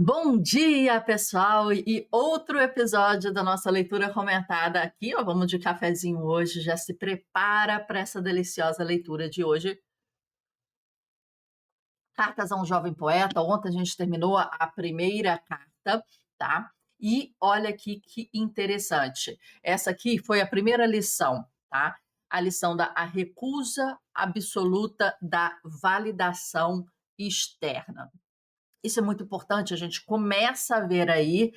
Bom dia, pessoal! E outro episódio da nossa leitura comentada aqui, ó. Vamos de cafezinho hoje, já se prepara para essa deliciosa leitura de hoje. Cartas a um Jovem Poeta. Ontem a gente terminou a primeira carta, tá? E olha aqui que interessante. Essa aqui foi a primeira lição, tá? A lição da a recusa absoluta da validação externa. Isso é muito importante, a gente começa a ver aí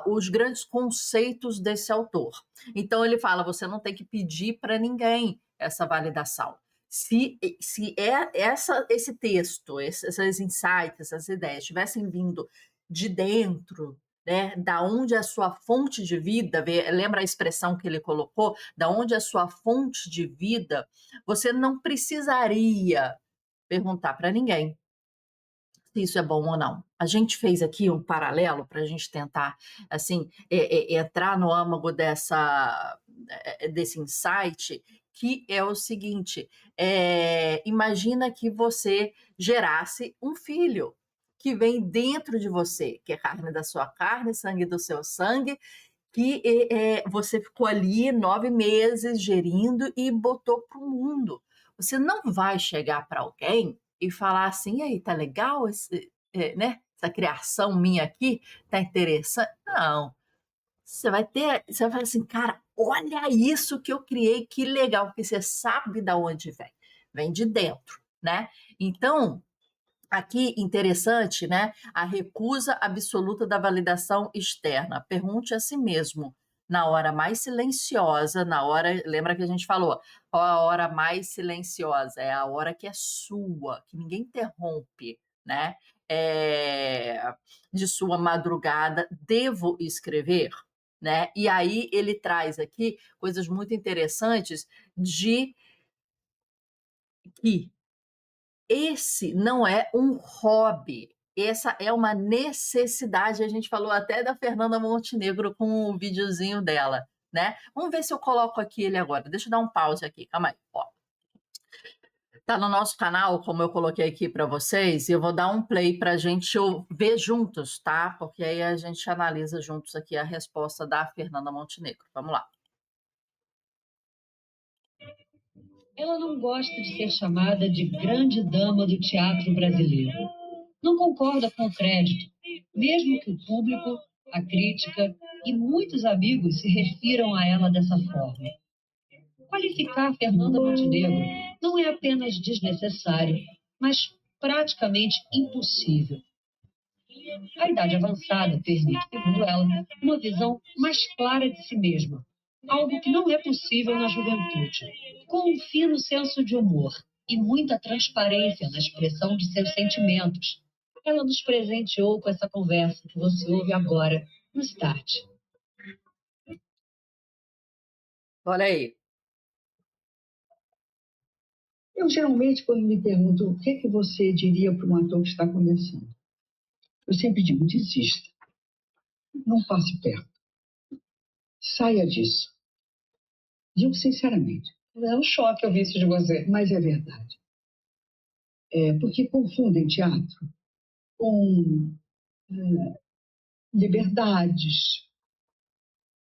os grandes conceitos desse autor. Então, ele fala: você não tem que pedir para ninguém essa validação. Se esse texto, esses insights, essas ideias tivessem vindo de dentro, né, da onde é a sua fonte de vida, lembra a expressão que ele colocou, da onde é a sua fonte de vida, você não precisaria perguntar para ninguém se isso é bom ou não. A gente fez aqui um paralelo para a gente tentar, assim, entrar no âmago desse insight, que é o seguinte: imagina que você gerasse um filho que vem dentro de você, que é carne da sua carne, sangue do seu sangue, que você ficou ali 9 meses gerindo e botou para o mundo. Você não vai chegar para alguém e falar assim: e aí, tá legal né, essa criação minha aqui? Tá interessante? Não. Você vai falar assim: cara, olha isso que eu criei, que legal, porque você sabe de onde vem. Vem de dentro, né? Então, aqui, interessante, né? A recusa absoluta da validação externa. Pergunte a si mesmo, na hora mais silenciosa, na hora. Lembra que a gente falou? Qual a hora mais silenciosa? É a hora que é sua, que ninguém interrompe, né? De sua madrugada, devo escrever? Né? E aí ele traz aqui coisas muito interessantes de que esse não é um hobby, essa é uma necessidade. A gente falou até da Fernanda Montenegro com o videozinho dela, né? Vamos ver se eu coloco aqui ele agora. Deixa eu dar um pause aqui, calma aí. Ó, tá no nosso canal, como eu coloquei aqui para vocês, e eu vou dar um play para a gente ver juntos, tá? Porque aí a gente analisa juntos aqui a resposta da Fernanda Montenegro. Vamos lá. Ela não gosta de ser chamada de grande dama do teatro brasileiro. Não concorda com o crédito, mesmo que o público, a crítica e muitos amigos se refiram a ela dessa forma. Qualificar Fernanda Montenegro não é apenas desnecessário, mas praticamente impossível. A idade avançada permite, segundo ela, uma visão mais clara de si mesma, algo que não é possível na juventude. Com um fino senso de humor e muita transparência na expressão de seus sentimentos, ela nos presenteou com essa conversa que você ouve agora no Start. Olha aí. Eu geralmente, quando me perguntam o que você diria para um ator que está começando, eu sempre digo: desista, não passe perto, saia disso. Digo sinceramente. É um choque ouvir isso de você. Mas é verdade. Porque confundem teatro com liberdades,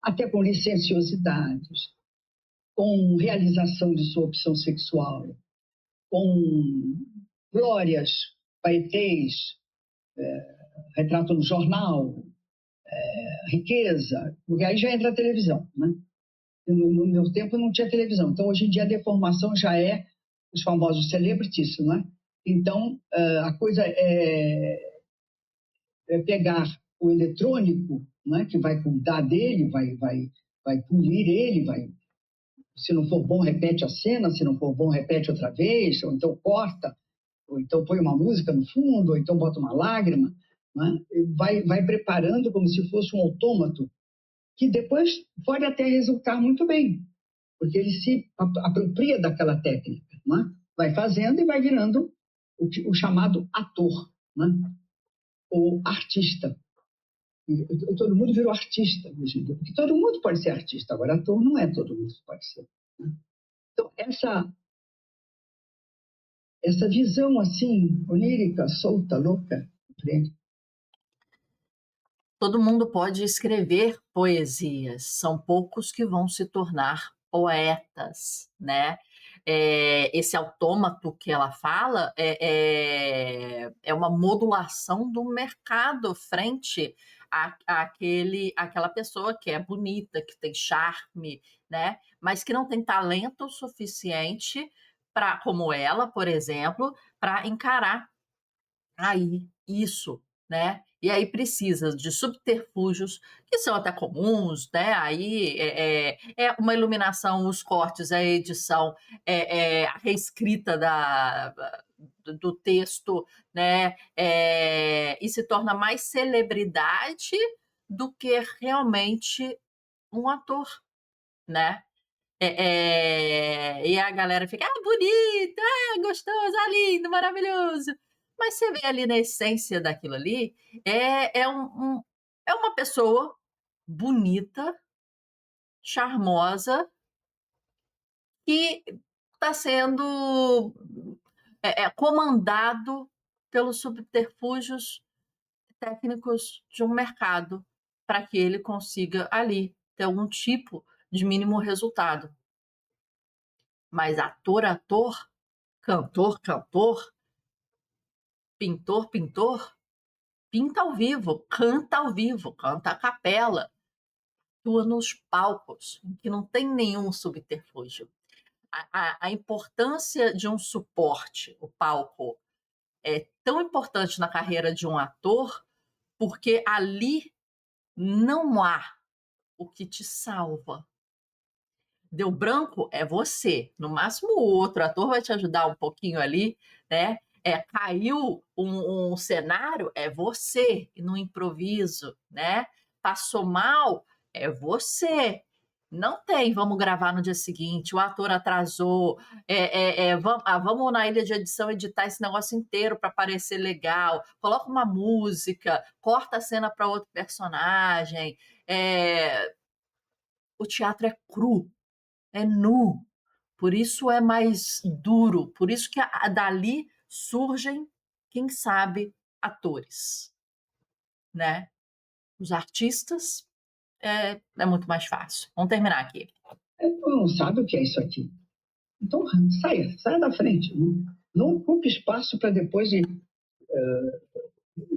até com licenciosidades, com realização de sua opção sexual, com glórias, paetês, retrato no jornal, riqueza, porque aí já entra a televisão, né? No meu tempo não tinha televisão, então hoje em dia a deformação já é os famosos celebrities, né? Então a coisa é pegar o eletrônico, né, que vai cuidar dele, vai polir ele, se não for bom repete a cena, se não for bom repete outra vez, ou então corta, ou então põe uma música no fundo, ou então bota uma lágrima, né? Vai preparando como se fosse um autômato, que depois pode até resultar muito bem, porque ele se apropria daquela técnica, né? Vai fazendo e vai virando o chamado ator, né? Ou artista. Todo mundo virou artista hoje em dia, porque todo mundo pode ser artista, agora ator não é todo mundo que pode ser, né? Então, essa visão assim, onírica, solta, louca, entende? Todo mundo pode escrever poesias, são poucos que vão se tornar poetas, né? Esse autômato que ela fala é uma modulação do mercado frente àquela pessoa que é bonita, que tem charme, né? Mas que não tem talento suficiente para, como ela, por exemplo, para encarar aí isso, né? E aí precisa de subterfúgios que são até comuns, né? Aí é uma iluminação, os cortes, a edição, a reescrita do texto, né? E se torna mais celebridade do que realmente um ator, né? E a galera fica, bonito, gostoso, lindo, maravilhoso. Mas você vê ali na essência daquilo ali, é uma pessoa bonita, charmosa, que está sendo comandado pelos subterfúgios técnicos de um mercado para que ele consiga ali ter algum tipo de mínimo resultado. Mas ator, cantor, pintor, pinta ao vivo, canta a capela, atua nos palcos, em que não tem nenhum subterfúgio. A importância de um suporte, o palco, é tão importante na carreira de um ator, porque ali não há o que te salva. Deu branco é você. No máximo, o outro ator vai te ajudar um pouquinho ali, né? Caiu um cenário, é você, no improviso, né? Passou mal, é você. Não tem, vamos gravar no dia seguinte, o ator atrasou, vamos na ilha de edição editar esse negócio inteiro para parecer legal, coloca uma música, corta a cena para outro personagem. O teatro é cru, é nu, por isso é mais duro, por isso que dali surgem, quem sabe, atores, né? Os artistas é muito mais fácil. Vamos terminar aqui. Não sabe o que é isso aqui. Então, saia da frente. Não ocupe espaço para depois de...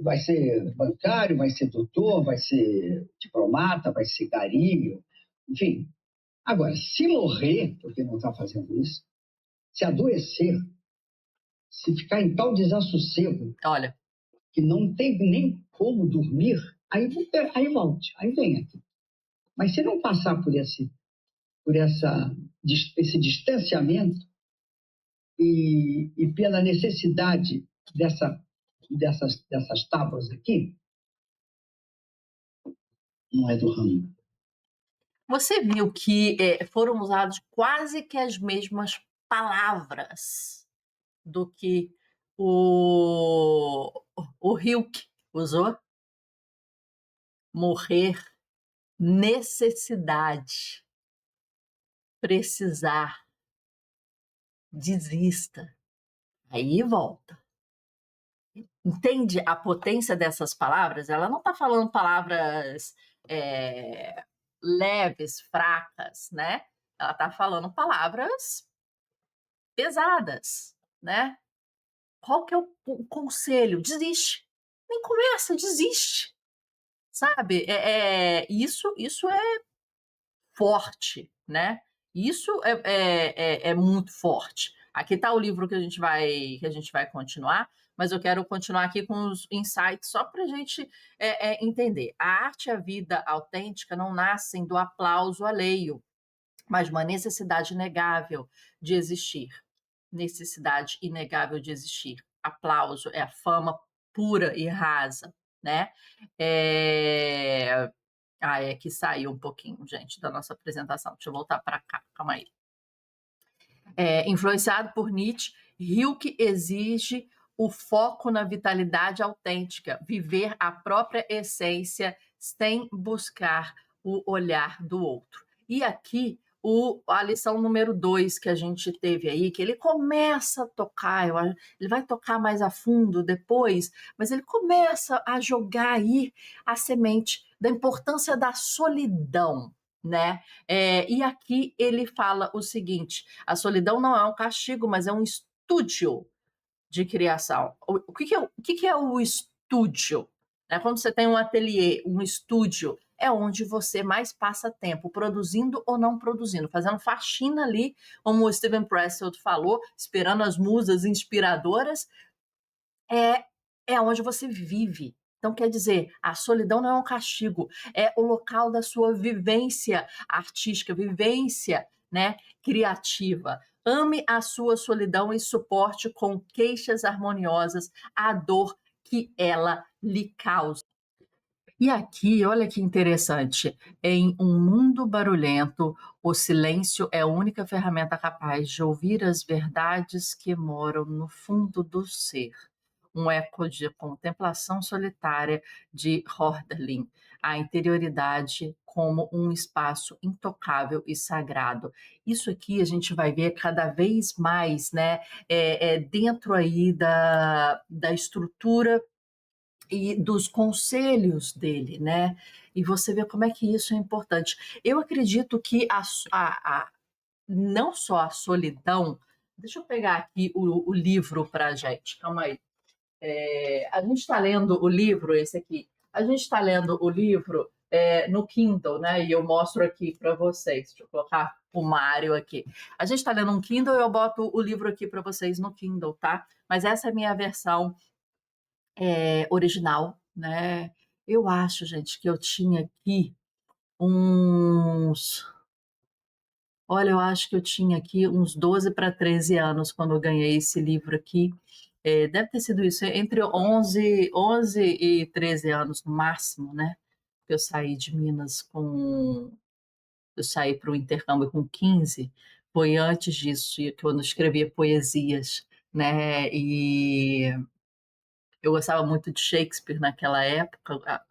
vai ser bancário, vai ser doutor, vai ser diplomata, vai ser gari, enfim. Agora, se morrer, porque não está fazendo isso, se adoecer, se ficar em tal desassossego, Olha, que não tem nem como dormir, aí volte, aí vem aqui. Mas se não passar por esse distanciamento e pela necessidade dessas tábuas aqui, não é do ramo. você viu que foram usadas quase que as mesmas palavras do que o Hilke usou? Morrer, necessidade, precisar, desista. Aí volta. Entende a potência dessas palavras? Ela não está falando palavras leves, fracas, né? Ela está falando palavras pesadas, né? Qual que é o conselho? Desiste. Nem começa, desiste. Sabe? Isso é forte, né? Isso é muito forte. Aqui está o livro que a gente vai continuar, mas eu quero continuar aqui com os insights só para a gente entender. A arte e a vida autêntica não nascem do aplauso alheio, mas uma necessidade inegável de existir. Necessidade inegável de existir. Aplauso é a fama pura e rasa, né? Que saiu um pouquinho, gente, da nossa apresentação. Deixa eu voltar para cá, calma aí. Influenciado por Nietzsche, Rilke exige o foco na vitalidade autêntica, viver a própria essência sem buscar o olhar do outro. E aqui a lição número 2 que a gente teve aí, que ele começa a tocar, ele vai tocar mais a fundo depois, mas ele começa a jogar aí a semente da importância da solidão, né? E aqui ele fala o seguinte: a solidão não é um castigo, mas é um estúdio de criação. O que é o estúdio? Quando você tem um ateliê, um estúdio, é onde você mais passa tempo produzindo ou não produzindo, fazendo faxina ali, como o Steven Pressfield falou, esperando as musas inspiradoras, é onde você vive. Então, quer dizer, a solidão não é um castigo, é o local da sua vivência artística, vivência, né, criativa. Ame a sua solidão e suporte com queixas harmoniosas a dor que ela lhe causa. E aqui, olha que interessante, em um mundo barulhento, o silêncio é a única ferramenta capaz de ouvir as verdades que moram no fundo do ser. Um eco de contemplação solitária de Hölderlin, a interioridade como um espaço intocável e sagrado. Isso aqui a gente vai ver cada vez mais, né, dentro aí da estrutura e dos conselhos dele, né? E você vê como é que isso é importante. Eu acredito que não só a solidão. Deixa eu pegar aqui o livro para a gente, calma aí. A gente está lendo o livro, esse aqui, a gente está lendo o livro no Kindle, né? E eu mostro aqui para vocês. Deixa eu colocar o Mário aqui. A gente está lendo um Kindle, eu boto o livro aqui para vocês no Kindle, tá? Mas essa é a minha versão original, né? Eu acho, gente, que eu tinha aqui uns. Olha, eu acho que eu tinha aqui uns 12 para 13 anos quando eu ganhei esse livro aqui. Deve ter sido isso, entre 11 e 13 anos no máximo, né? Eu saí de Minas com. Eu saí para o intercâmbio com 15. Foi antes disso, quando eu escrevia poesias, né? E eu gostava muito de Shakespeare naquela época,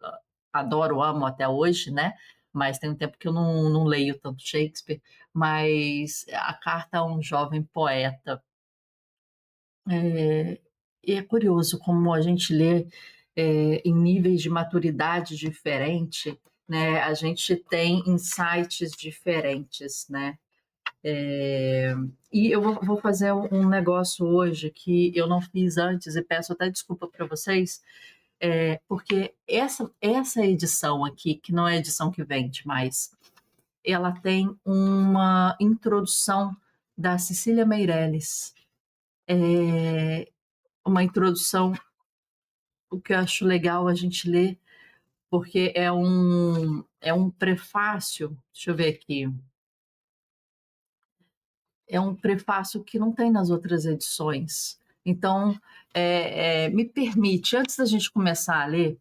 adoro, amo até hoje, né? Mas tem um tempo que eu não leio tanto Shakespeare. Mas a carta a um jovem poeta. E é curioso como a gente lê em níveis de maturidade diferente, né? A gente tem insights diferentes, né? E eu vou fazer um negócio hoje que eu não fiz antes e peço até desculpa para vocês, porque essa edição aqui, que não é a edição que vende mais, ela tem uma introdução da Cecília Meirelles, uma introdução, o que eu acho legal a gente ler, porque é um prefácio, deixa eu ver aqui, é um prefácio que não tem nas outras edições. Então, me permite, antes da gente começar a ler,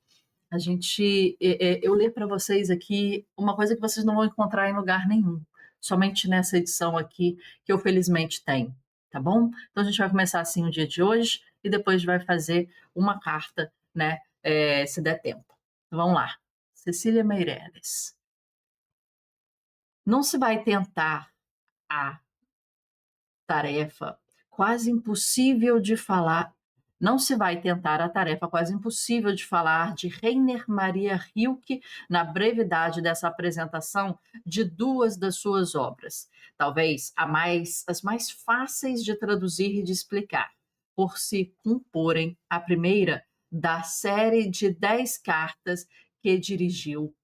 eu ler para vocês aqui uma coisa que vocês não vão encontrar em lugar nenhum, somente nessa edição aqui, que eu felizmente tenho, tá bom? Então a gente vai começar assim o dia de hoje e depois vai fazer uma carta, né, se der tempo. Então, vamos lá. Cecília Meirelles. Não se vai tentar a tarefa quase impossível de falar. Não se vai tentar a tarefa quase impossível de falar de Rainer Maria Rilke na brevidade dessa apresentação de duas das suas obras, talvez as mais fáceis de traduzir e de explicar, por se comporem a primeira da série de 10 cartas que dirigiu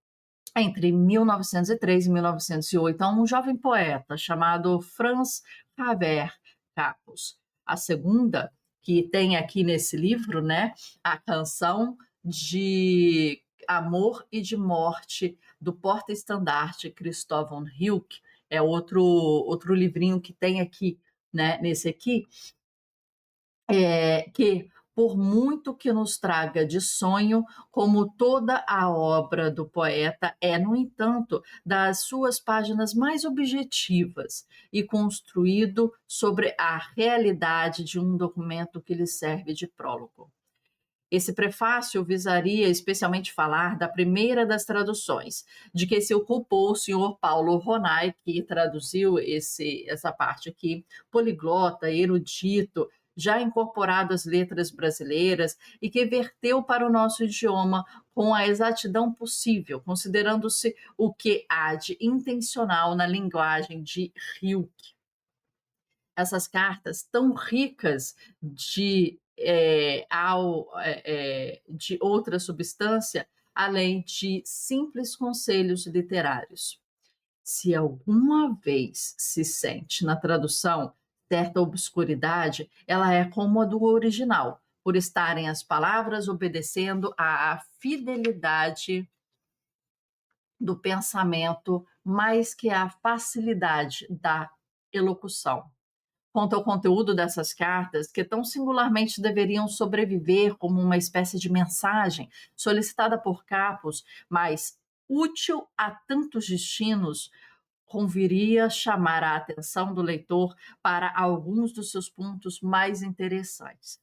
entre 1903 e 1908 a um jovem poeta chamado Franz Xaver Capus. A segunda, que tem aqui nesse livro, né, a canção de amor e de morte do porta-estandarte Cristóvão Hilke, é outro livrinho que tem aqui, né, nesse aqui, que por muito que nos traga de sonho, como toda a obra do poeta é, no entanto, das suas páginas mais objetivas e construído sobre a realidade de um documento que lhe serve de prólogo. Esse prefácio visaria especialmente falar da primeira das traduções, de que se ocupou o senhor Paulo Ronay, que traduziu essa parte aqui, poliglota, erudito, já incorporado às letras brasileiras e que verteu para o nosso idioma com a exatidão possível, considerando-se o que há de intencional na linguagem de Rilke. Essas cartas tão ricas de outra substância, além de simples conselhos literários. Se alguma vez se sente na tradução certa obscuridade, ela é como a do original, por estarem as palavras obedecendo à fidelidade do pensamento mais que à facilidade da elocução. Quanto ao conteúdo dessas cartas, que tão singularmente deveriam sobreviver como uma espécie de mensagem solicitada por Capos, mas útil a tantos destinos, conviria chamar a atenção do leitor para alguns dos seus pontos mais interessantes.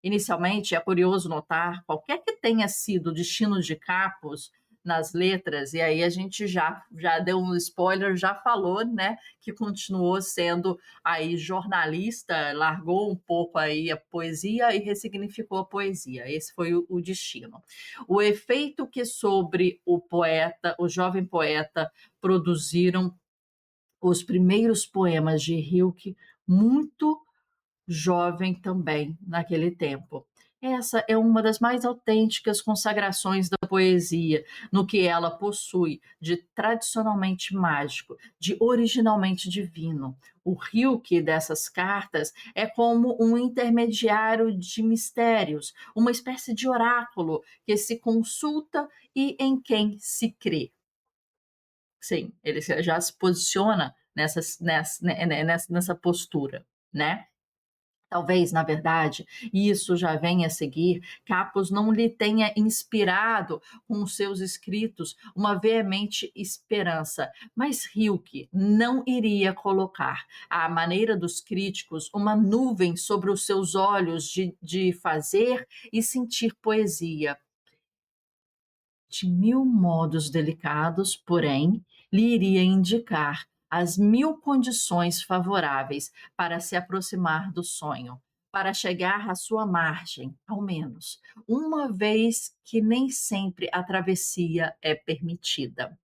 Inicialmente, é curioso notar, qualquer que tenha sido o destino de Capos nas letras, e aí a gente já deu um spoiler, já falou, né, que continuou sendo aí jornalista, largou um pouco aí a poesia e ressignificou a poesia. Esse foi o destino. O efeito que sobre o poeta, o jovem poeta, produziram os primeiros poemas de Rilke, muito jovem também naquele tempo. Essa é uma das mais autênticas consagrações da poesia, no que ela possui de tradicionalmente mágico, de originalmente divino. O Rilke dessas cartas é como um intermediário de mistérios, uma espécie de oráculo que se consulta e em quem se crê. Sim, ele já se posiciona nessa postura, né? Talvez, na verdade, isso já venha a seguir, Capos não lhe tenha inspirado com os seus escritos uma veemente esperança, mas Rilke não iria colocar, à maneira dos críticos, uma nuvem sobre os seus olhos de fazer e sentir poesia. De mil modos delicados, porém, lhe iria indicar as mil condições favoráveis para se aproximar do sonho, para chegar à sua margem, ao menos, uma vez que nem sempre a travessia é permitida.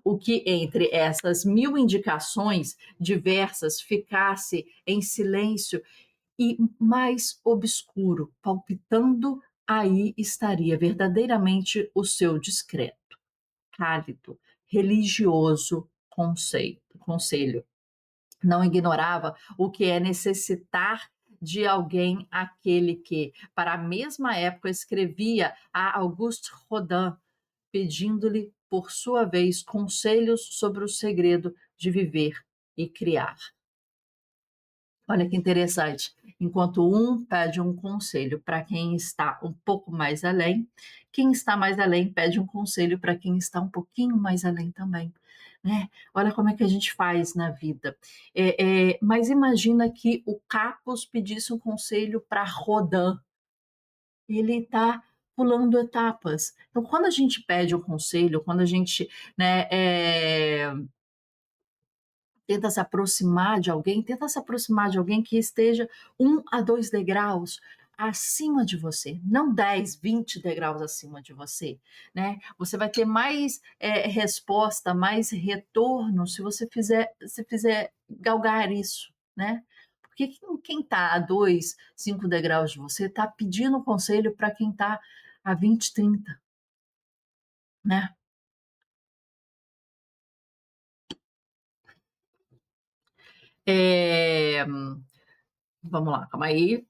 O que entre essas mil indicações diversas ficasse em silêncio e mais obscuro, palpitando, aí estaria verdadeiramente o seu discreto, cálido, religioso conselho. Não ignorava o que é necessitar de alguém aquele que, para a mesma época, escrevia a Auguste Rodin, pedindo-lhe, por sua vez, conselhos sobre o segredo de viver e criar. Olha que interessante. Enquanto um pede um conselho para quem está um pouco mais além, quem está mais além pede um conselho para quem está um pouquinho mais além também, né? Olha como é que a gente faz na vida. Mas imagina que o Capos pedisse um conselho para Rodin. Ele está pulando etapas. Então, quando a gente pede um conselho, quando a gente, né, tenta se aproximar de alguém, tenta se aproximar de alguém que esteja 1 a 2 degraus acima de você, não 10, 20 degraus acima de você, né? Você vai ter mais resposta, mais retorno se você fizer galgar isso, né? Porque quem está a 2, 5 degraus de você está pedindo conselho para quem está a 20, 30, né? É, vamos lá, calma aí.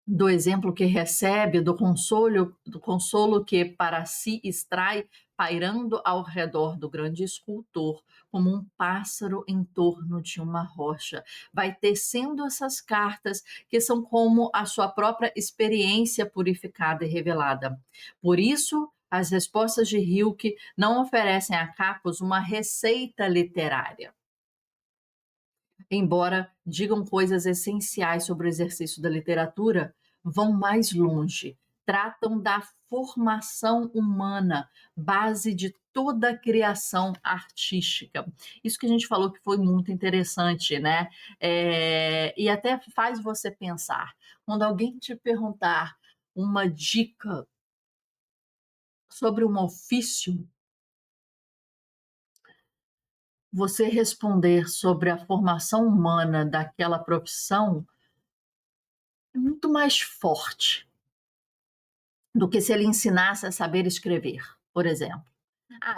Do exemplo que recebe, do consolo que para si extrai, pairando ao redor do grande escultor, como um pássaro em torno de uma rocha. Vai tecendo essas cartas que são como a sua própria experiência purificada e revelada. Por isso, as respostas de Rilke não oferecem a Capos uma receita literária, embora digam coisas essenciais sobre o exercício da literatura, vão mais longe, tratam da formação humana, base de toda a criação artística. Isso que a gente falou que foi muito interessante, né? E até faz você pensar. Quando alguém te perguntar uma dica sobre um ofício, você responder sobre a formação humana daquela profissão é muito mais forte do que se ele ensinasse a saber escrever, por exemplo.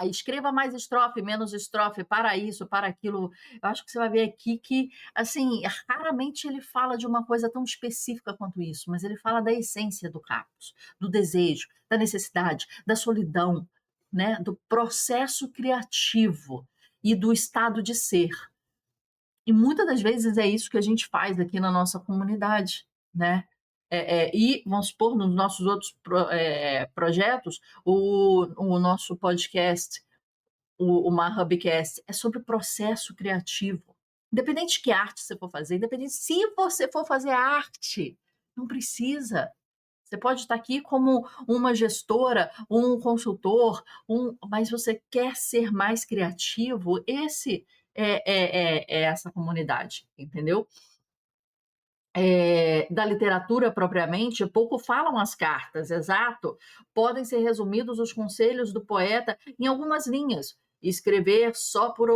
Escreva mais estrofe, menos estrofe, para isso, para aquilo. Eu acho que você vai ver aqui que, assim, raramente ele fala de uma coisa tão específica quanto isso, mas ele fala da essência do Capus, do desejo, da necessidade, da solidão, né, do processo criativo e do estado de ser. E muitas das vezes é isso que a gente faz aqui na nossa comunidade, né? E vamos supor, nos nossos outros projetos, o nosso podcast, o Mahubcast, é sobre o processo criativo. Independente de que arte você for fazer, independente se você for fazer arte, não precisa. Você pode estar aqui como uma gestora, um consultor, mas você quer ser mais criativo, esse é essa comunidade, entendeu? Da literatura propriamente, pouco falam as cartas, exato. Podem ser resumidos os conselhos do poeta em algumas linhas. Escrever só por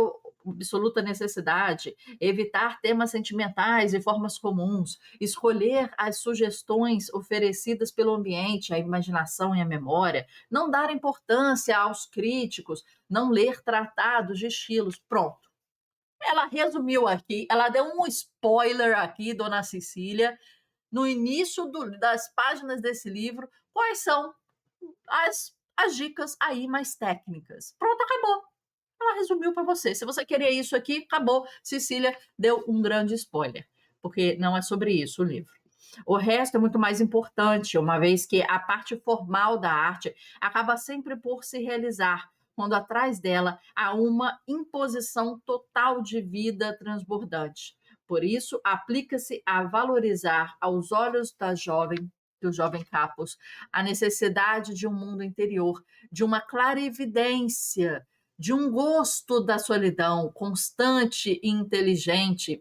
absoluta necessidade, evitar temas sentimentais e formas comuns, escolher as sugestões oferecidas pelo ambiente, a imaginação e a memória, não dar importância aos críticos, não ler tratados de estilos. Pronto. Ela resumiu aqui, ela deu um spoiler aqui, dona Cecília, no início das páginas desse livro, quais são as dicas aí mais técnicas. Pronto, acabou. Ela resumiu para você. Se você queria isso aqui, acabou. Cecília deu um grande spoiler, porque não é sobre isso o livro. O resto é muito mais importante, uma vez que a parte formal da arte acaba sempre por se realizar, quando atrás dela há uma imposição total de vida transbordante. Por isso, aplica-se a valorizar aos olhos do jovem Capus, a necessidade de um mundo interior, de uma clarividência, de um gosto da solidão constante e inteligente,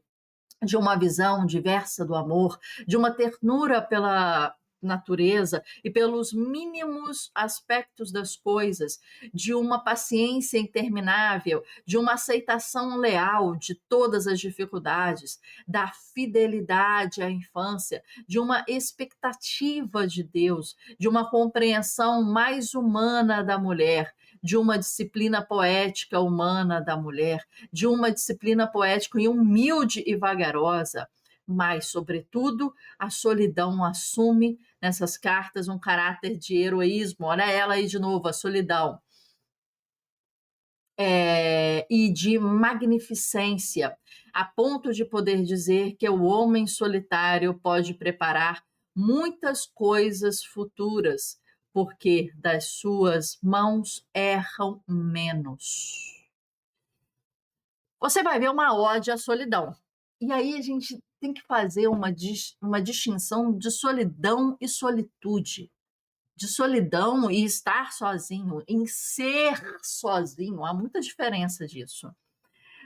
de uma visão diversa do amor, de uma ternura pela natureza e pelos mínimos aspectos das coisas, de uma paciência interminável, de uma aceitação leal de todas as dificuldades, da fidelidade à infância, de uma expectativa de Deus, de uma compreensão mais humana da mulher, de uma disciplina poética humana da mulher, de uma disciplina poética e humilde e vagarosa, mas, sobretudo, a solidão assume nessas cartas um caráter de heroísmo. Olha ela aí de novo, a solidão. E de magnificência, a ponto de poder dizer que o homem solitário pode preparar muitas coisas futuras, porque das suas mãos erram menos. Você vai ver uma ode à solidão. E aí a gente tem que fazer uma distinção de solidão e solitude, de solidão e estar sozinho, em ser sozinho. Há muita diferença disso.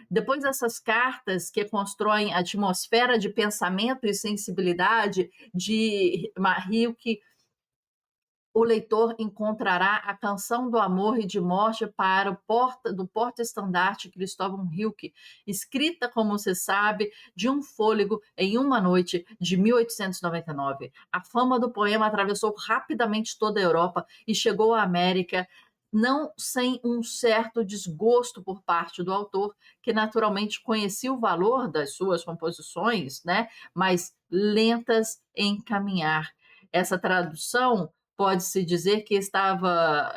Depois dessas cartas que constroem a atmosfera de pensamento e sensibilidade de Rilke, o leitor encontrará a canção do amor e de morte para do porta-estandarte Cristóvão Rilke, escrita, como se sabe, de um fôlego em uma noite de 1899. A fama do poema atravessou rapidamente toda a Europa e chegou à América, não sem um certo desgosto por parte do autor, que naturalmente conhecia o valor das suas composições, né, mas lentas em caminhar. Essa tradução pode-se dizer que estava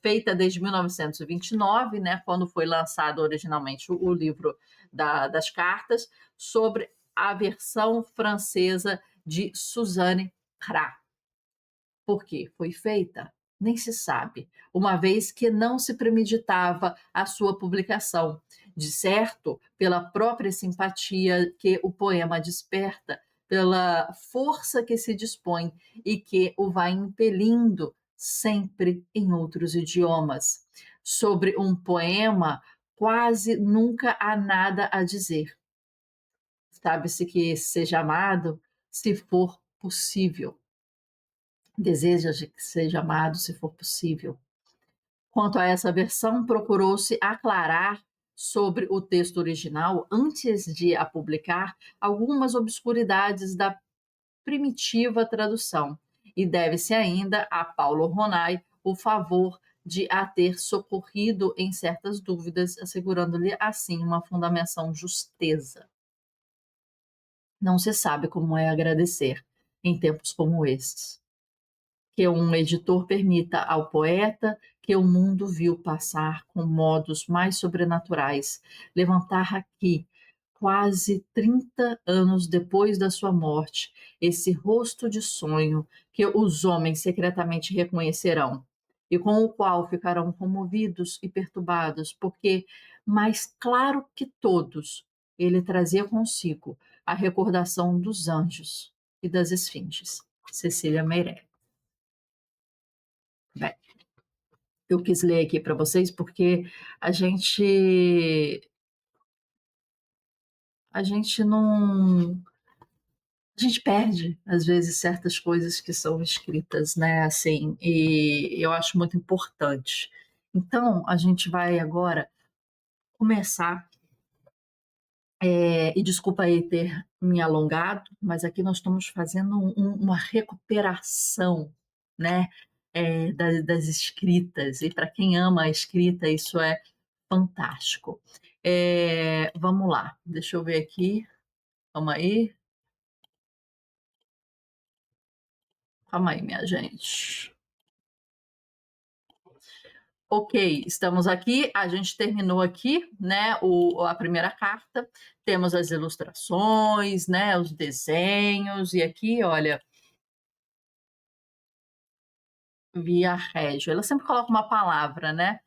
feita desde 1929, né, quando foi lançado originalmente o livro das cartas, sobre a versão francesa de Suzanne Cras. Por que foi feita? Nem se sabe, uma vez que não se premeditava a sua publicação, de certo, pela própria simpatia que o poema desperta, pela força que se dispõe e que o vai impelindo sempre em outros idiomas. Sobre um poema, quase nunca há nada a dizer. Sabe-se que seja amado se for possível. Deseja que seja amado se for possível. Quanto a essa versão, procurou-se aclarar sobre o texto original, antes de a publicar, algumas obscuridades da primitiva tradução, e deve-se ainda a Paulo Ronay o favor de a ter socorrido em certas dúvidas, assegurando-lhe assim uma fundamentação justeza. Não se sabe como é agradecer em tempos como estes. Que um editor permita ao poeta que o mundo viu passar com modos mais sobrenaturais, levantar aqui, quase 30 anos depois da sua morte, esse rosto de sonho que os homens secretamente reconhecerão, e com o qual ficarão comovidos e perturbados, porque, mais claro que todos, ele trazia consigo a recordação dos anjos e das esfinges. Cecília Meirelles. Bem, eu quis ler aqui para vocês porque a gente a gente não a gente perde às vezes certas coisas que são escritas, né, assim, e eu acho muito importante. Então, a gente vai agora começar, e desculpa aí ter me alongado, mas aqui nós estamos fazendo uma recuperação, né, das escritas, e para quem ama a escrita isso é fantástico. Vamos lá, deixa eu ver aqui. Calma aí. Calma aí, minha gente. Ok, estamos aqui. A gente terminou aqui, né? A primeira carta. Temos as ilustrações, né? Os desenhos. E aqui, olha, Via Régio. Ela sempre coloca uma palavra, né?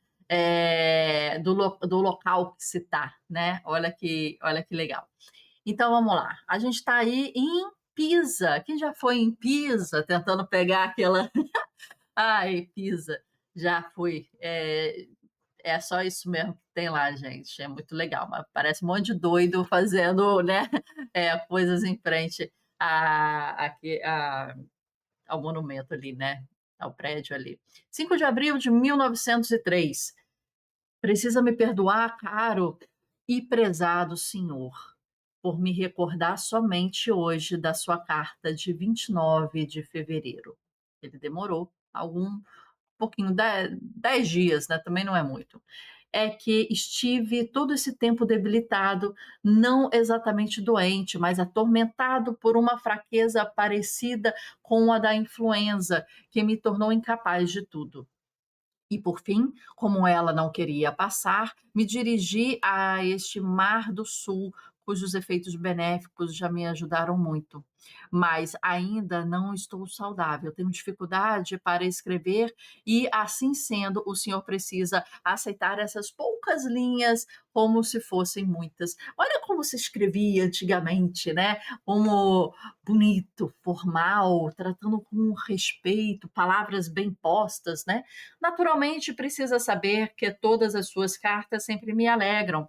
Do local que se está, né? Olha que legal. Então vamos lá. A gente está aí em Pisa. Quem já foi em Pisa tentando pegar aquela. Ai, Pisa, já fui. É só isso mesmo que tem lá, gente. É muito legal. Mas parece um monte de doido fazendo, né? Coisas em frente ao monumento ali, né? Ao prédio ali. 5 de abril de 1903. Precisa me perdoar, caro e prezado senhor, por me recordar somente hoje da sua carta de 29 de fevereiro. Ele demorou algum pouquinho, 10 dias, né? Também não é muito. É que estive todo esse tempo debilitado, não exatamente doente, mas atormentado por uma fraqueza parecida com a da influenza, que me tornou incapaz de tudo. E, por fim, como ela não queria passar, me dirigi a este Mar do Sul, cujos efeitos benéficos já me ajudaram muito. Mas ainda não estou saudável, tenho dificuldade para escrever e, assim sendo, o senhor precisa aceitar essas poucas linhas como se fossem muitas. Olha como se escrevia antigamente, né? Como bonito, formal, tratando com respeito, palavras bem postas, né? Naturalmente, precisa saber que todas as suas cartas sempre me alegram.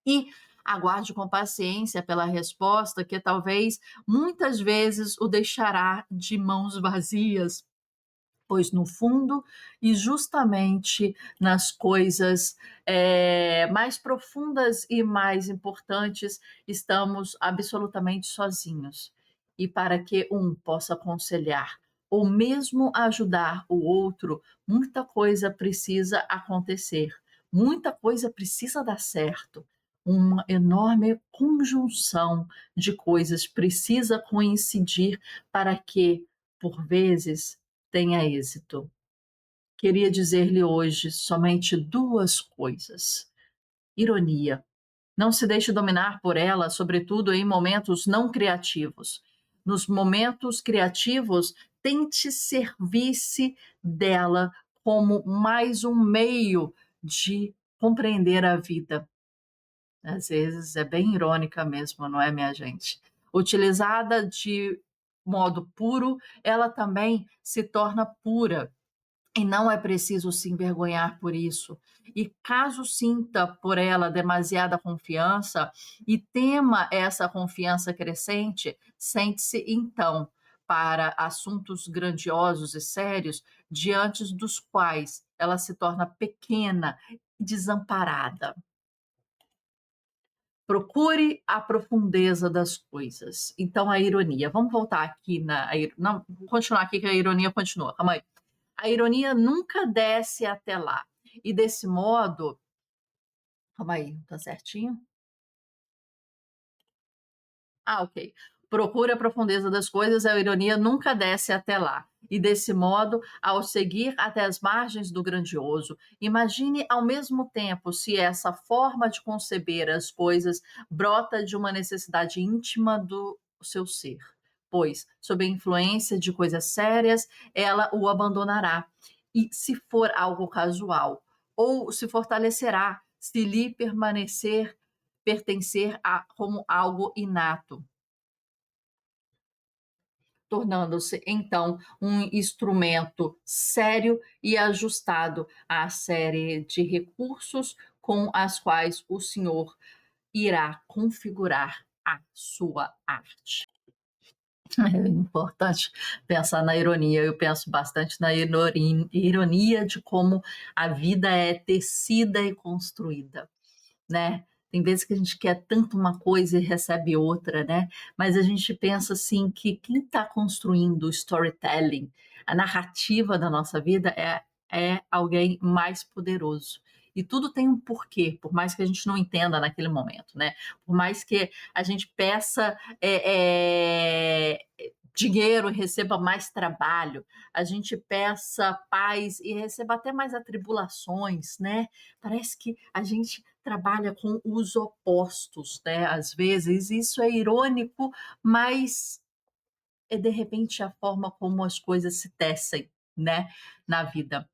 E aguarde com paciência pela resposta, que talvez muitas vezes o deixará de mãos vazias, pois no fundo e justamente nas coisas mais profundas e mais importantes estamos absolutamente sozinhos. E para que um possa aconselhar ou mesmo ajudar o outro, muita coisa precisa acontecer, muita coisa precisa dar certo. Uma enorme conjunção de coisas precisa coincidir para que, por vezes, tenha êxito. Queria dizer-lhe hoje somente duas coisas. Ironia. Não se deixe dominar por ela, sobretudo em momentos não criativos. Nos momentos criativos, tente servir-se dela como mais um meio de compreender a vida. Às vezes é bem irônica mesmo, não é, minha gente? Utilizada de modo puro, ela também se torna pura. E não é preciso se envergonhar por isso. E caso sinta por ela demasiada confiança e tema essa confiança crescente, sente-se então para assuntos grandiosos e sérios, diante dos quais ela se torna pequena e desamparada. Procure a profundeza das coisas. Então, a ironia. Vamos voltar aqui não, vou continuar aqui que a ironia continua. Calma aí. A ironia nunca desce até lá. E desse modo. Calma aí, tá certinho? Ok. Procure a profundeza das coisas, a ironia nunca desce até lá. E desse modo, ao seguir até as margens do grandioso, imagine ao mesmo tempo se essa forma de conceber as coisas brota de uma necessidade íntima do seu ser. Pois, sob a influência de coisas sérias, ela o abandonará. E se for algo casual, ou se fortalecerá, se lhe pertencer a como algo inato, tornando-se então um instrumento sério e ajustado à série de recursos com as quais o senhor irá configurar a sua arte. É importante pensar na ironia. Eu penso bastante na ironia de como a vida é tecida e construída, né? Tem vezes que a gente quer tanto uma coisa e recebe outra, né? Mas a gente pensa assim que quem está construindo o storytelling, a narrativa da nossa vida é alguém mais poderoso. E tudo tem um porquê, por mais que a gente não entenda naquele momento, né? Por mais que a gente peça dinheiro e receba mais trabalho, a gente peça paz e receba até mais atribulações, né? Parece que a gente trabalha com os opostos, né? Às vezes, isso é irônico, mas é de repente a forma como as coisas se tecem, né, na vida.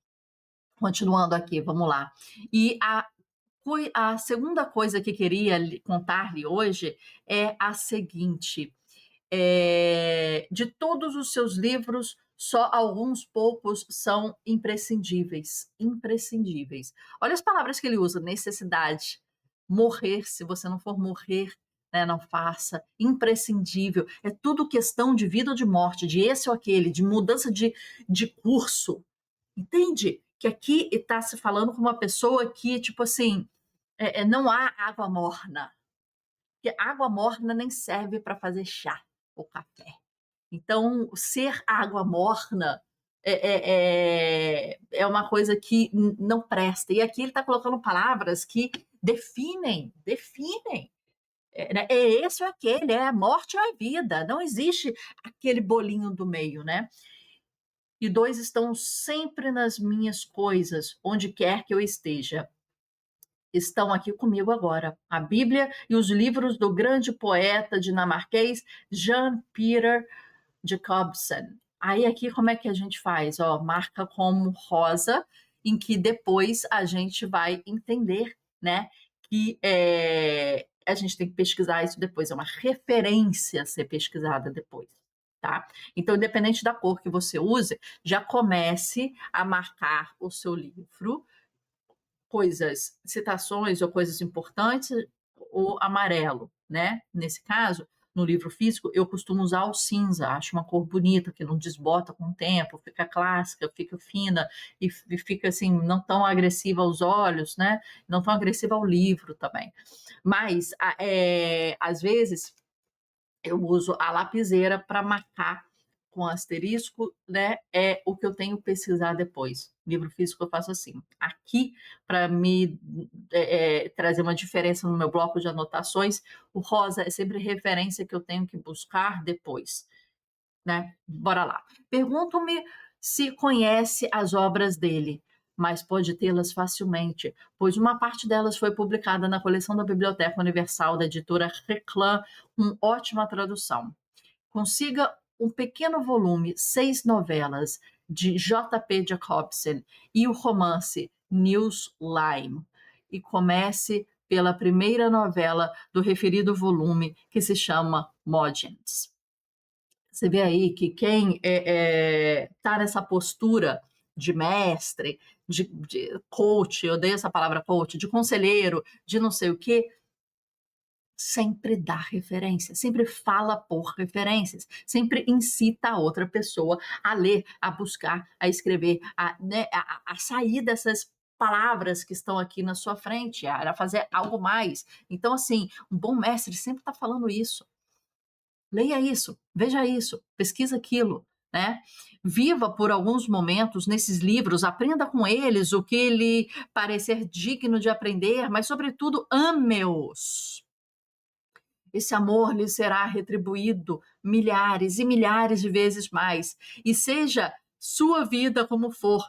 Continuando aqui, vamos lá. E a segunda coisa que queria contar-lhe hoje é a seguinte: de todos os seus livros, só alguns poucos são imprescindíveis. Imprescindíveis. Olha as palavras que ele usa: necessidade, morrer, se você não for morrer, né, não faça, imprescindível. É tudo questão de vida ou de morte, de esse ou aquele, de mudança de curso. Entende? Que aqui está se falando com uma pessoa que, tipo assim, não há água morna. Porque água morna nem serve para fazer chá ou café. Então, ser água morna é uma coisa que não presta. E aqui ele está colocando palavras que definem. Né? É esse ou aquele, é a morte ou a vida. Não existe aquele bolinho do meio, né? E dois estão sempre nas minhas coisas, onde quer que eu esteja. Estão aqui comigo agora: a Bíblia e os livros do grande poeta dinamarquês Jan Peter Jacobsen. Aí aqui como é que a gente faz? Ó, marca como rosa, em que depois a gente vai entender, né, que a gente tem que pesquisar isso depois, é uma referência a ser pesquisada depois. Tá? Então, independente da cor que você use, já comece a marcar o seu livro, coisas, citações ou coisas importantes, o amarelo, né? Nesse caso, no livro físico, eu costumo usar o cinza, acho uma cor bonita, que não desbota com o tempo, fica clássica, fica fina e fica assim, não tão agressiva aos olhos, né? Não tão agressiva ao livro também. Mas, às vezes, eu uso a lapiseira para marcar com asterisco, né? É o que eu tenho que pesquisar depois. Livro físico eu faço assim. Aqui, para me trazer uma diferença no meu bloco de anotações, o rosa é sempre referência que eu tenho que buscar depois, né? Bora lá. Pergunto-me se conhece as obras dele, mas pode tê-las facilmente, pois uma parte delas foi publicada na coleção da Biblioteca Universal da editora Reclam, com ótima tradução. Consiga um pequeno volume, 6 novelas, de J. P. Jacobsen e o romance News Lyme, e comece pela primeira novela do referido volume, que se chama Mogens. Você vê aí que quem está nessa postura de mestre, de coach, eu odeio essa palavra coach, de conselheiro, de não sei o quê, sempre dá referência, sempre fala por referências, sempre incita a outra pessoa a ler, a buscar, a escrever, a sair dessas palavras que estão aqui na sua frente, a fazer algo mais. Então, assim, um bom mestre sempre está falando isso. Leia isso, veja isso, pesquisa aquilo, né? Viva por alguns momentos nesses livros, aprenda com eles o que lhe parecer digno de aprender, mas, sobretudo, ame-os. Esse amor lhe será retribuído milhares e milhares de vezes mais. E seja sua vida como for,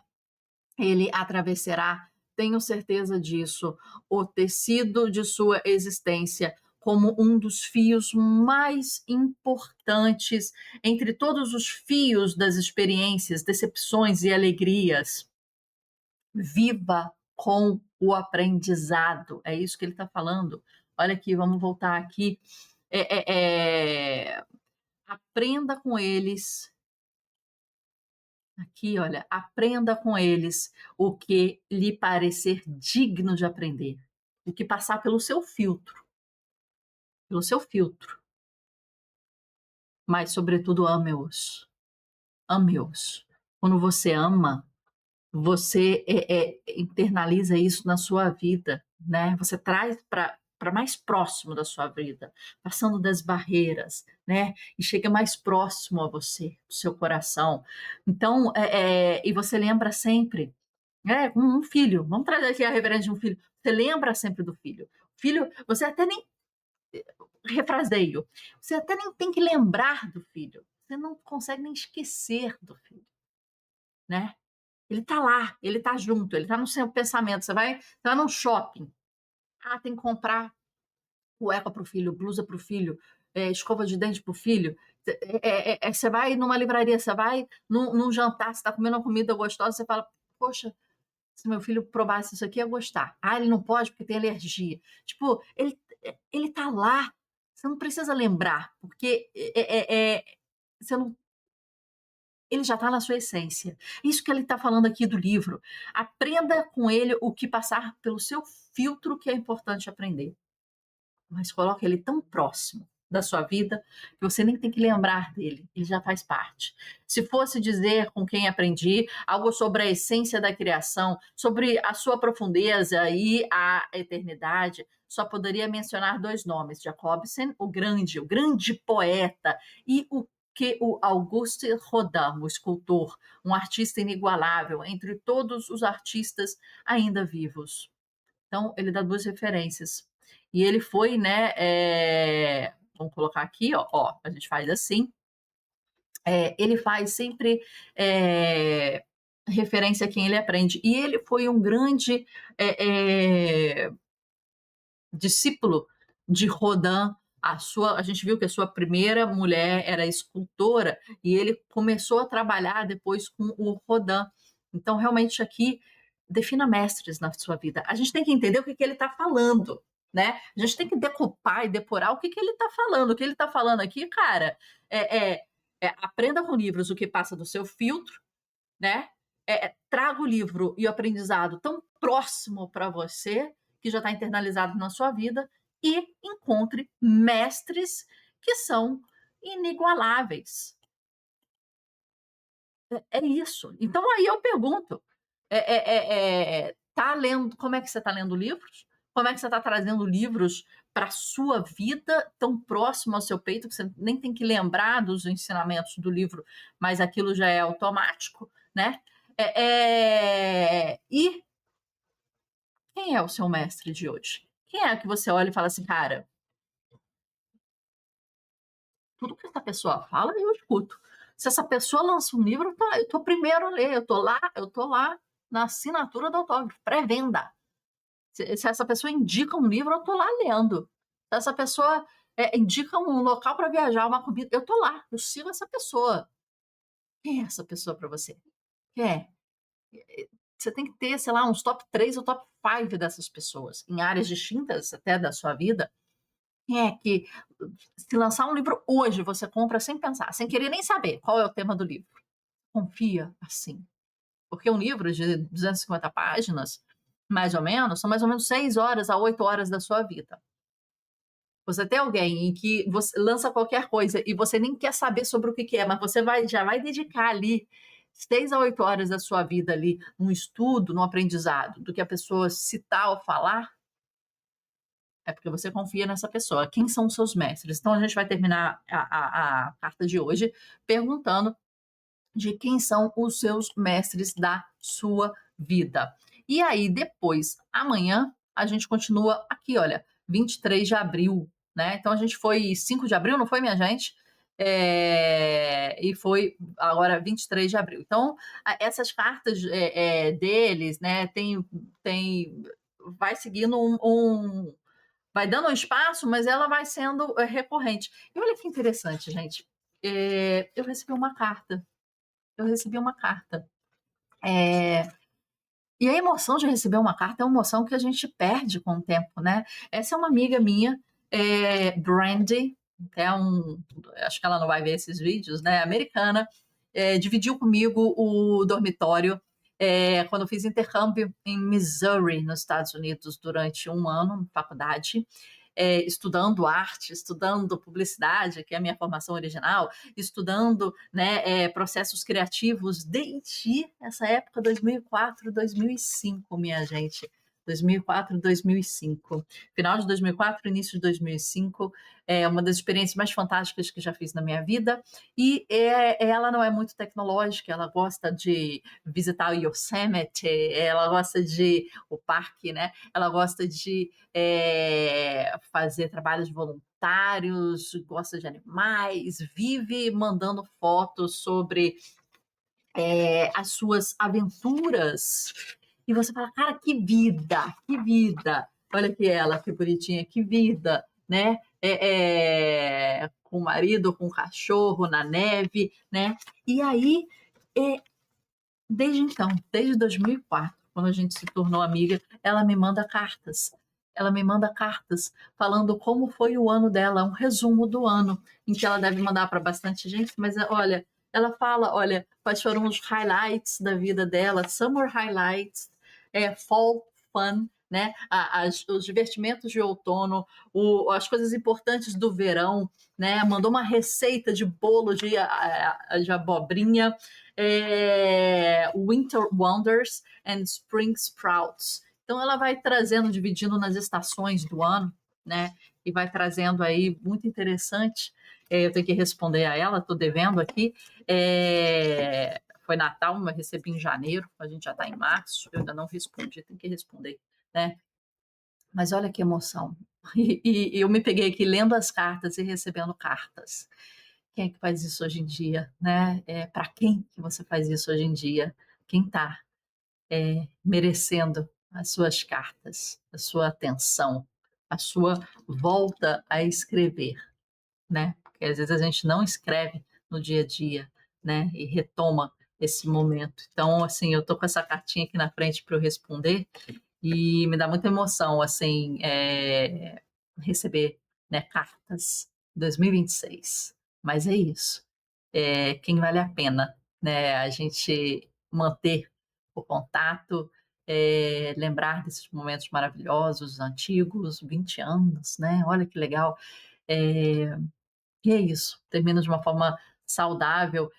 ele atravessará, tenho certeza disso, o tecido de sua existência como um dos fios mais importantes entre todos os fios das experiências, decepções e alegrias. Viva com o aprendizado. É isso que ele está falando. Olha aqui, vamos voltar aqui. Aprenda com eles. Aqui, olha, aprenda com eles o que lhe parecer digno de aprender, o que passar pelo seu filtro, mas, sobretudo, ame-os, ame-os. Quando você ama, você internaliza isso na sua vida, né? Você traz para mais próximo da sua vida, passando das barreiras, né? E chega mais próximo a você, do seu coração. Então, e você lembra sempre, um filho, vamos trazer aqui a reverência de um filho, você lembra sempre do filho. Filho, você até nem, refraseio, você até nem tem que lembrar do filho, você não consegue nem esquecer do filho, né? Ele tá lá, ele tá junto, ele tá no seu pensamento. Você vai num shopping. Tem que comprar cueca pro filho, blusa pro filho, escova de dente pro filho. Você vai numa livraria, você vai num jantar, você tá comendo uma comida gostosa, você fala, poxa, se meu filho provasse isso aqui, ia gostar. Ele não pode porque tem alergia. Tipo, ele tá lá. Você não precisa lembrar, porque você não, ele já está na sua essência. Isso que ele está falando aqui do livro. Aprenda com ele o que passar pelo seu filtro, que é importante aprender. Mas coloque ele tão próximo da sua vida que você nem tem que lembrar dele, ele já faz parte. Se fosse dizer com quem aprendi algo sobre a essência da criação, sobre a sua profundeza e a eternidade, só poderia mencionar 2 nomes: Jacobsen, o grande poeta, e o Auguste Rodin, o escultor, um artista inigualável entre todos os artistas ainda vivos. Então, ele dá 2 referências. E ele foi, né? Vamos colocar aqui, ó, a gente faz assim. Ele faz sempre referência a quem ele aprende. E ele foi um grande discípulo de Rodin. A gente viu que a sua primeira mulher era escultora e ele começou a trabalhar depois com o Rodin. Então, realmente, aqui, defina mestres na sua vida. A gente tem que entender o que ele está falando, né? A gente tem que decupar e depurar o que ele está falando. O que ele está falando aqui, cara, aprenda com livros o que passa do seu filtro, né? Traga o livro e o aprendizado tão próximo para você, que já está internalizado na sua vida, e encontre mestres que são inigualáveis. É isso. Então, aí eu pergunto, tá lendo, como é que você está lendo livros? Como é que você está trazendo livros para a sua vida tão próximo ao seu peito, que você nem tem que lembrar dos ensinamentos do livro, mas aquilo já é automático, né? E quem é o seu mestre de hoje? Quem é que você olha e fala assim, cara, tudo que essa pessoa fala, eu escuto. Se essa pessoa lança um livro, eu tô primeiro a ler, eu tô lá na assinatura do autógrafo, pré-venda. Se essa pessoa indica um livro, eu tô lá lendo. Se essa pessoa indica um local para viajar, uma comida, eu tô lá, eu sigo essa pessoa. Quem é essa pessoa para você? Quem é? você tem que ter, sei lá, uns top 3 ou top 5 dessas pessoas, em áreas distintas até da sua vida. Quem é que, se lançar um livro hoje, você compra sem pensar, sem querer nem saber qual é o tema do livro? Confia assim. Porque um livro de 250 páginas, mais ou menos, são mais ou menos 6 horas a 8 horas da sua vida. Você tem alguém em que você lança qualquer coisa e você nem quer saber sobre o que é, mas você já vai dedicar ali 6 a 8 horas da sua vida ali num estudo, num aprendizado, do que a pessoa citar ou falar, é porque você confia nessa pessoa. Quem são os seus mestres? Então a gente vai terminar a carta de hoje perguntando de quem são os seus mestres da sua vida. E aí, depois, amanhã, a gente continua aqui, olha, 23 de abril, né? Então, a gente foi 5 de abril, não foi, minha gente? E foi agora 23 de abril. Então, essas cartas deles, né, vai seguindo vai dando um espaço, mas ela vai sendo recorrente. E olha que interessante, gente. Eu recebi uma carta. E a emoção de receber uma carta é uma emoção que a gente perde com o tempo, né? Essa é uma amiga minha, Brandy, acho que ela não vai ver esses vídeos, né? Americana, dividiu comigo o dormitório quando eu fiz intercâmbio em Missouri, nos Estados Unidos, durante um ano, na faculdade. Estudando arte, estudando publicidade, que é a minha formação original, estudando, né, processos criativos desde essa época, 2004, 2005, minha gente. 2004, 2005. Final de 2004, início de 2005. É uma das experiências mais fantásticas que já fiz na minha vida. E ela não é muito tecnológica, ela gosta de visitar o Yosemite, ela gosta de o parque, né? Ela gosta de fazer trabalhos voluntários, gosta de animais, vive mandando fotos sobre as suas aventuras. E você fala, cara, que vida, que vida. Olha aqui ela, que bonitinha, que vida, né? Com o marido, com o cachorro, na neve, né? E aí, desde então, desde 2004, quando a gente se tornou amiga, ela me manda cartas. Ela me manda cartas falando como foi o ano dela, um resumo do ano, em que ela deve mandar para bastante gente, mas olha, ela fala, olha, quais foram os highlights da vida dela, summer highlights, fall fun, né? Os divertimentos de outono, as coisas importantes do verão, né? Mandou uma receita de bolo de abobrinha, Winter Wonders and Spring Sprouts. Então ela vai trazendo, dividindo nas estações do ano, né? E vai trazendo aí, muito interessante. Eu tenho que responder a ela, estou devendo aqui. Foi Natal, mas recebi em janeiro, a gente já está em março, eu ainda não respondi, tenho que responder, né? Mas olha que emoção. E eu me peguei aqui lendo as cartas e recebendo cartas. Quem é que faz isso hoje em dia, né? Para quem que você faz isso hoje em dia? Quem está merecendo as suas cartas, a sua atenção, a sua volta a escrever, né? Porque às vezes a gente não escreve no dia a dia, né? E retoma esse momento. Então, assim, eu tô com essa cartinha aqui na frente para eu responder e me dá muita emoção, assim, receber, né, cartas 2026. Mas é isso. Quem vale a pena, né? A gente manter o contato, lembrar desses momentos maravilhosos, antigos, 20 anos, né? Olha que legal. É, e é isso, termina de uma forma saudável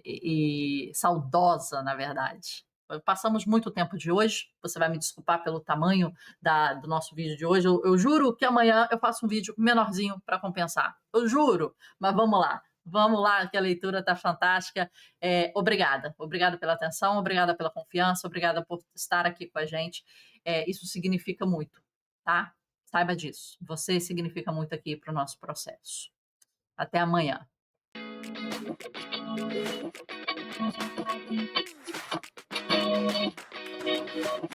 e saudosa, na verdade. Passamos muito tempo de hoje, você vai me desculpar pelo tamanho do nosso vídeo de hoje. Eu juro que amanhã eu faço um vídeo menorzinho para compensar. Eu juro, mas vamos lá, que a leitura está fantástica. Obrigada pela atenção, obrigada pela confiança, obrigada por estar aqui com a gente. Isso significa muito, tá? Saiba disso. Você significa muito aqui para o nosso processo. Até amanhã.